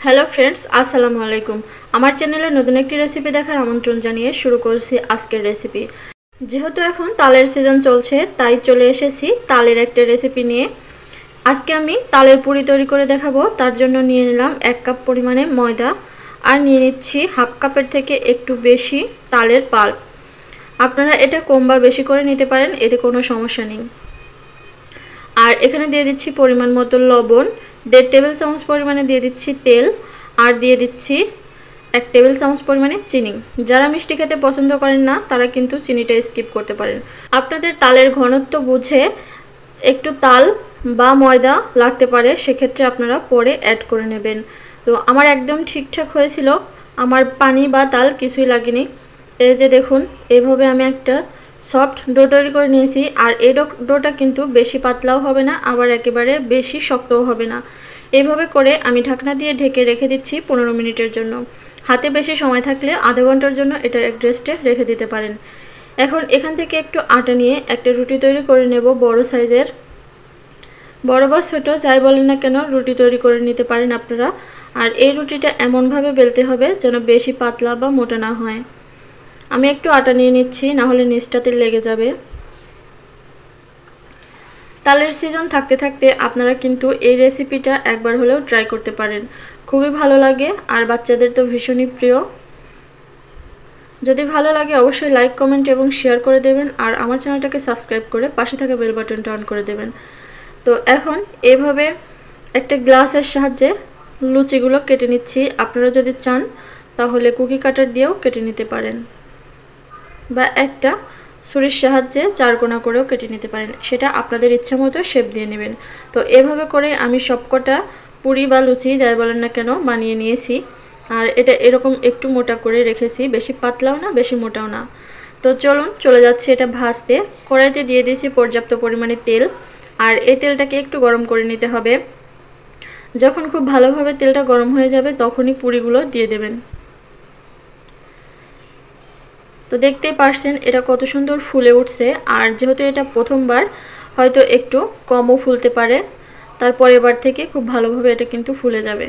Hello friends, আসসালামু আলাইকুম। আমার চ্যানেলে নতুন একটি রেসিপি দেখার আমন্ত্রণ জানিয়ে শুরু করছি আজকের রেসিপি। যেহেতু এখন তালের সিজন চলছে, তাই চলে এসেছি তালের একটা রেসিপি নিয়ে। আজকে আমি তালের পুরি তৈরি করে দেখাবো। তার জন্য নিয়ে নিলাম 1 কাপ পরিমাণে ময়দা, আর নিয়ে নিচ্ছি হাফ কাপের থেকে একটু বেশি তালের পাল্প। আপনারা এটা কম বা বেশি করে নিতে পারেন, এতে কোনো সমস্যা নেই। আর এখানে দিয়ে দিচ্ছি পরিমাণ মতো লবণ, 1.5 টেবিল চামচ পরিমাণে দিয়ে দিচ্ছি তেল, আর দিয়ে দিচ্ছি 1 টেবিল চামচ পরিমাণে চিনি। যারা মিষ্টি খেতে পছন্দ করেন না তারা কিন্তু চিনিটা স্কিপ করতে পারেন। আপনাদের তালের ঘনত্ব বুঝে একটু তাল বা ময়দা লাগতে পারে, সেক্ষেত্রে আপনারা পরে অ্যাড করে নেবেন। তো আমার একদম ঠিকঠাক হয়েছিল, আমার পানি বা তাল কিছুই লাগেনি। এই যে দেখুন, এভাবে আমি একটা সফট ডো তৈরি করে নিয়েছি। আর এই ডোটা কিন্তু বেশি পাতলাও হবে না, আবার একেবারে বেশি শক্তও হবে না। এইভাবে করে আমি ঢাকনা দিয়ে ঢেকে রেখে দিচ্ছি 15 মিনিটের জন্য। হাতে বেশি সময় থাকলে আধা ঘন্টার জন্য এটা এক রেস্টে রেখে দিতে পারেন। এখন এখান থেকে একটু আটা নিয়ে একটা রুটি তৈরি করে নেব। বড় সাইজের, বড় বা ছোট যাই বলেন না কেন, রুটি তৈরি করে নিতে পারেন আপনারা। আর এই রুটিটা এমনভাবে বেলতে হবে যেন বেশি পাতলা বা মোটা না হয়। আমি একটু আটা নিয়ে নিচ্ছি, না হলে নিচটাতে লেগে যাবে। তালের সিজন থাকতে থাকতে আপনারা কিন্তু এই রেসিপিটা একবার হলেও ট্রাই করতে পারেন, খুবই ভালো লাগে। আর বাচ্চাদের তো ভীষণই প্রিয়। যদি ভালো লাগে অবশ্যই লাইক, কমেন্ট এবং শেয়ার করে দেবেন। আর আমার চ্যানেলটাকে সাবস্ক্রাইব করে পাশে থাকা বেল বাটনটা অন করে দেবেন। তো এখন এভাবে একটা গ্লাসের সাহায্যে লুচিগুলো কেটে নিচ্ছি। আপনারা যদি চান তাহলে কুকি কাটার দিয়েও কেটে নিতে পারেন, বা একটা ছুরির সাহায্যে চারকোনা করেও কেটে নিতে পারেন, সেটা আপনাদের ইচ্ছা মতো শেপ দিয়ে নেবেন। তো এভাবে করে আমি সবকটা পুরি বা লুচি যাই বলেন না কেন বানিয়ে নিয়েছি। আর এটা এরকম একটু মোটা করে রেখেছি, বেশি পাতলাও না বেশি মোটাও না। তো চলুন চলে যাচ্ছে এটা ভাজতে। কড়াইতে দিয়ে দিয়েছি পর্যাপ্ত পরিমাণে তেল, আর এই তেলটাকে একটু গরম করে নিতে হবে। যখন খুব ভালোভাবে তেলটা গরম হয়ে যাবে তখনই পুরিগুলো দিয়ে দেবেন। তো দেখতেই পারছেন এটা কত সুন্দর ফুলে উঠছে। আর যেহেতু এটা প্রথমবার, হয়তো একটু কমও ফুলতে পারে, তারপরের বার থেকে খুব ভালোভাবে এটা কিন্তু ফুলে যাবে।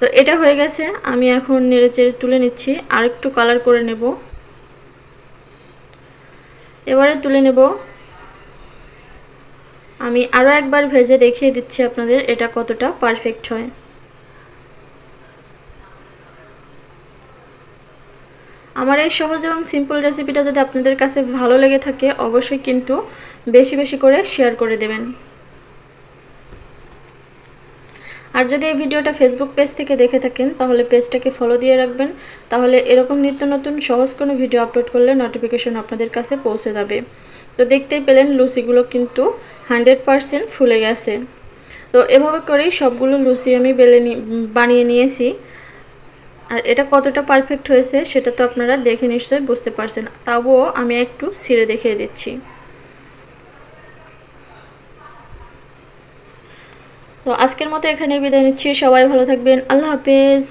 তো এটা হয়ে গেছে, আমি এখন নেড়েচেড়ে তুলে নিচ্ছি। আর একটু কালার করে নেব, এবারে তুলে নেব। আমি আরও একবার ভেজে দেখিয়ে দিচ্ছি আপনাদের এটা কতটা পারফেক্ট হয়। আমার এই সহজ এবং সিম্পল রেসিপিটা যদি আপনাদের কাছে ভালো লেগে থাকে অবশ্যই কিন্তু বেশি বেশি করে শেয়ার করে দেবেন। আর যদি এই ভিডিওটা ফেসবুক পেজ থেকে দেখে থাকেন তাহলে পেজটাকে ফলো দিয়ে রাখবেন, তাহলে এরকম নিত্য নতুন সহজ কোনো ভিডিও আপলোড করলে নোটিফিকেশন আপনাদের কাছে পৌঁছে যাবে। তো দেখতেই পেলেন লুচিগুলো কিন্তু 100% ফুলে গেছে। তো এভাবে করেই সবগুলো লুচি আমি বানিয়ে নিয়েছি। আর এটা কতটা পারফেক্ট হয়েছে সেটা তো আপনারা দেখে নিশ্চয়ই বুঝতে পারছেন, তবুও আমি একটু ছিঁড়ে দেখিয়ে দিচ্ছি। তো আজকের মতো এখানেই বিদায় নিচ্ছি। সবাই ভালো থাকবেন। আল্লাহ হাফেজ।